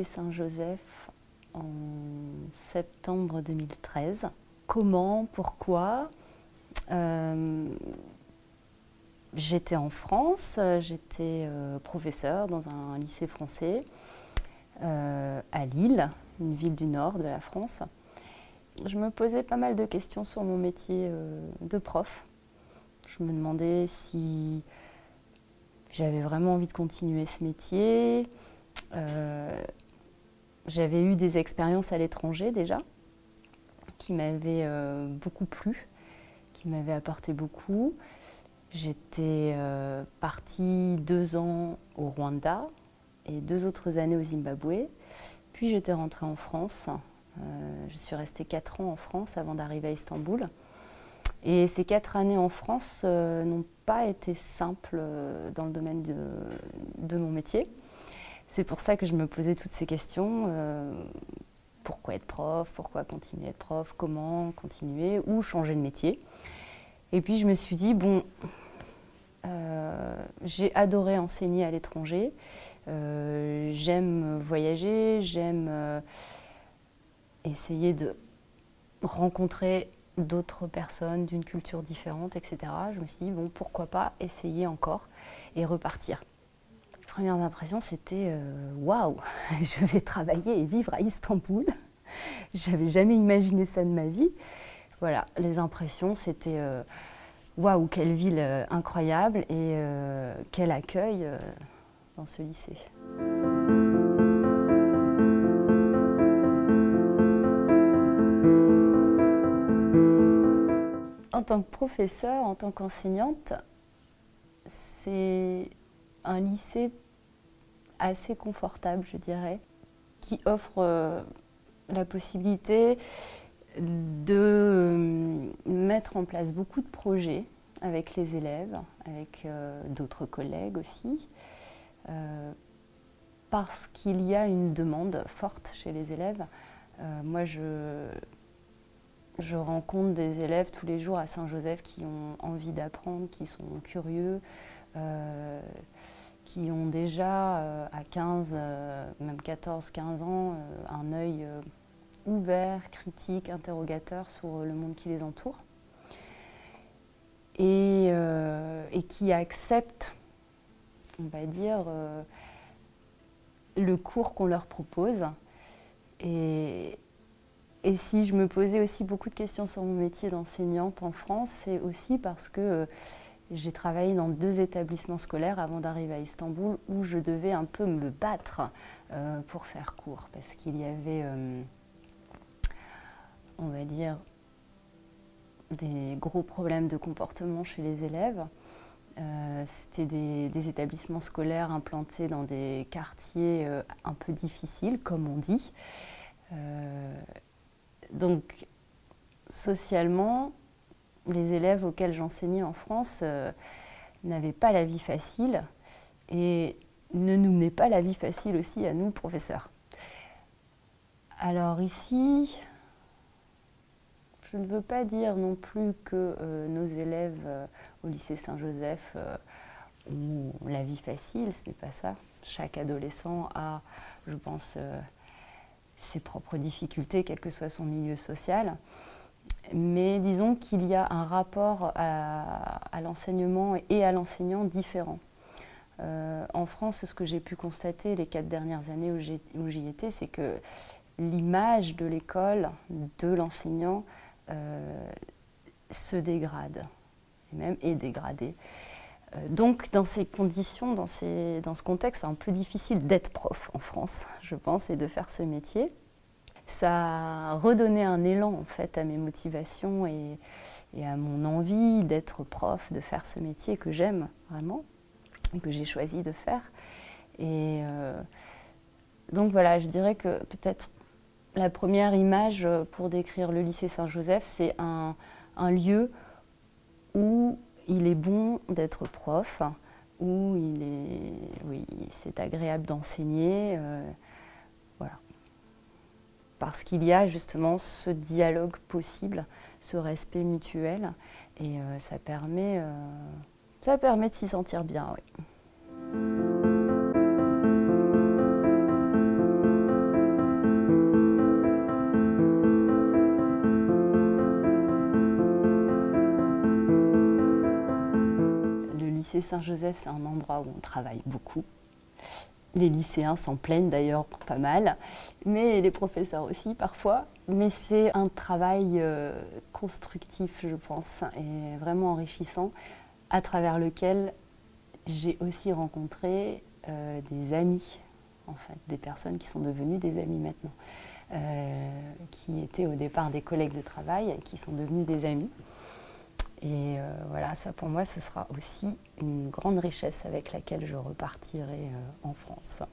lycée Saint-Joseph en septembre 2013. Comment? Pourquoi? J'étais en France, j'étais professeure dans un lycée français à Lille, une ville du nord de la France. Je me posais pas mal de questions sur mon métier de prof. Je me demandais si j'avais vraiment envie de continuer ce métier. J'avais eu des expériences à l'étranger déjà, qui m'avaient beaucoup plu, qui m'avaient apporté beaucoup. J'étais partie 2 ans au Rwanda et 2 autres années au Zimbabwe. Puis j'étais rentrée en France. Je suis restée 4 ans en France avant d'arriver à Istanbul. Et ces 4 années en France n'ont pas été simples dans le domaine de mon métier. C'est pour ça que je me posais toutes ces questions. Pourquoi être prof? Pourquoi continuer à être prof? Comment continuer? Ou changer de métier? Et puis je me suis dit, bon, j'ai adoré enseigner à l'étranger. J'aime voyager, j'aime essayer de rencontrer d'autres personnes d'une culture différente, etc. Je me suis dit, bon, pourquoi pas essayer encore et repartir. Les premières impressions, c'était waouh, je vais travailler et vivre à Istanbul. J'avais jamais imaginé ça de ma vie. Voilà, les impressions, c'était waouh, quelle ville incroyable et quel accueil dans ce lycée. En tant que professeure, en tant qu'enseignante, c'est un lycée assez confortable, je dirais, qui offre la possibilité de mettre en place beaucoup de projets avec les élèves, avec d'autres collègues aussi, parce qu'il y a une demande forte chez les élèves. Moi, je rencontre des élèves tous les jours à Saint-Joseph qui ont envie d'apprendre, qui sont curieux, qui ont déjà à 15, même 14, 15 ans, un œil ouvert, critique, interrogateur sur le monde qui les entoure et qui acceptent, on va dire, le cours qu'on leur propose. Et si je me posais aussi beaucoup de questions sur mon métier d'enseignante en France, c'est aussi parce que j'ai travaillé dans 2 établissements scolaires avant d'arriver à Istanbul où je devais un peu me battre pour faire cours parce qu'il y avait, on va dire, des gros problèmes de comportement chez les élèves. C'était des établissements scolaires implantés dans des quartiers un peu difficiles, comme on dit. Donc, socialement, les élèves auxquels j'enseignais en France n'avaient pas la vie facile et ne nous menaient pas la vie facile aussi à nous, professeurs. Alors ici, je ne veux pas dire non plus que nos élèves au lycée Saint-Joseph ont la vie facile, ce n'est pas ça. Chaque adolescent a, je pense, ses propres difficultés, quel que soit son milieu social. Mais disons qu'il y a un rapport à l'enseignement et à l'enseignant différent. En France, ce que j'ai pu constater les 4 dernières années où j'y étais, c'est que l'image de l'école, de l'enseignant, se dégrade, et même est dégradée. Donc dans ces conditions, dans ce contexte, c'est un peu difficile d'être prof en France, je pense, et de faire ce métier. Ça a redonné un élan en fait à mes motivations et à mon envie d'être prof, de faire ce métier que j'aime vraiment, et que j'ai choisi de faire. Et donc voilà, je dirais que peut-être la première image pour décrire le lycée Saint-Joseph, c'est un lieu où il est bon d'être prof, où c'est agréable d'enseigner, voilà. Parce qu'il y a justement ce dialogue possible, ce respect mutuel, et ça permet de s'y sentir bien, oui. lycée Saint-Joseph, c'est un endroit où on travaille beaucoup. Les lycéens s'en plaignent d'ailleurs pas mal, mais les professeurs aussi parfois. Mais c'est un travail constructif, je pense, et vraiment enrichissant, à travers lequel j'ai aussi rencontré des amis, en fait, des personnes qui sont devenues des amis maintenant, qui étaient au départ des collègues de travail et qui sont devenus des amis. Et voilà, ça pour moi, ce sera aussi une grande richesse avec laquelle je repartirai en France.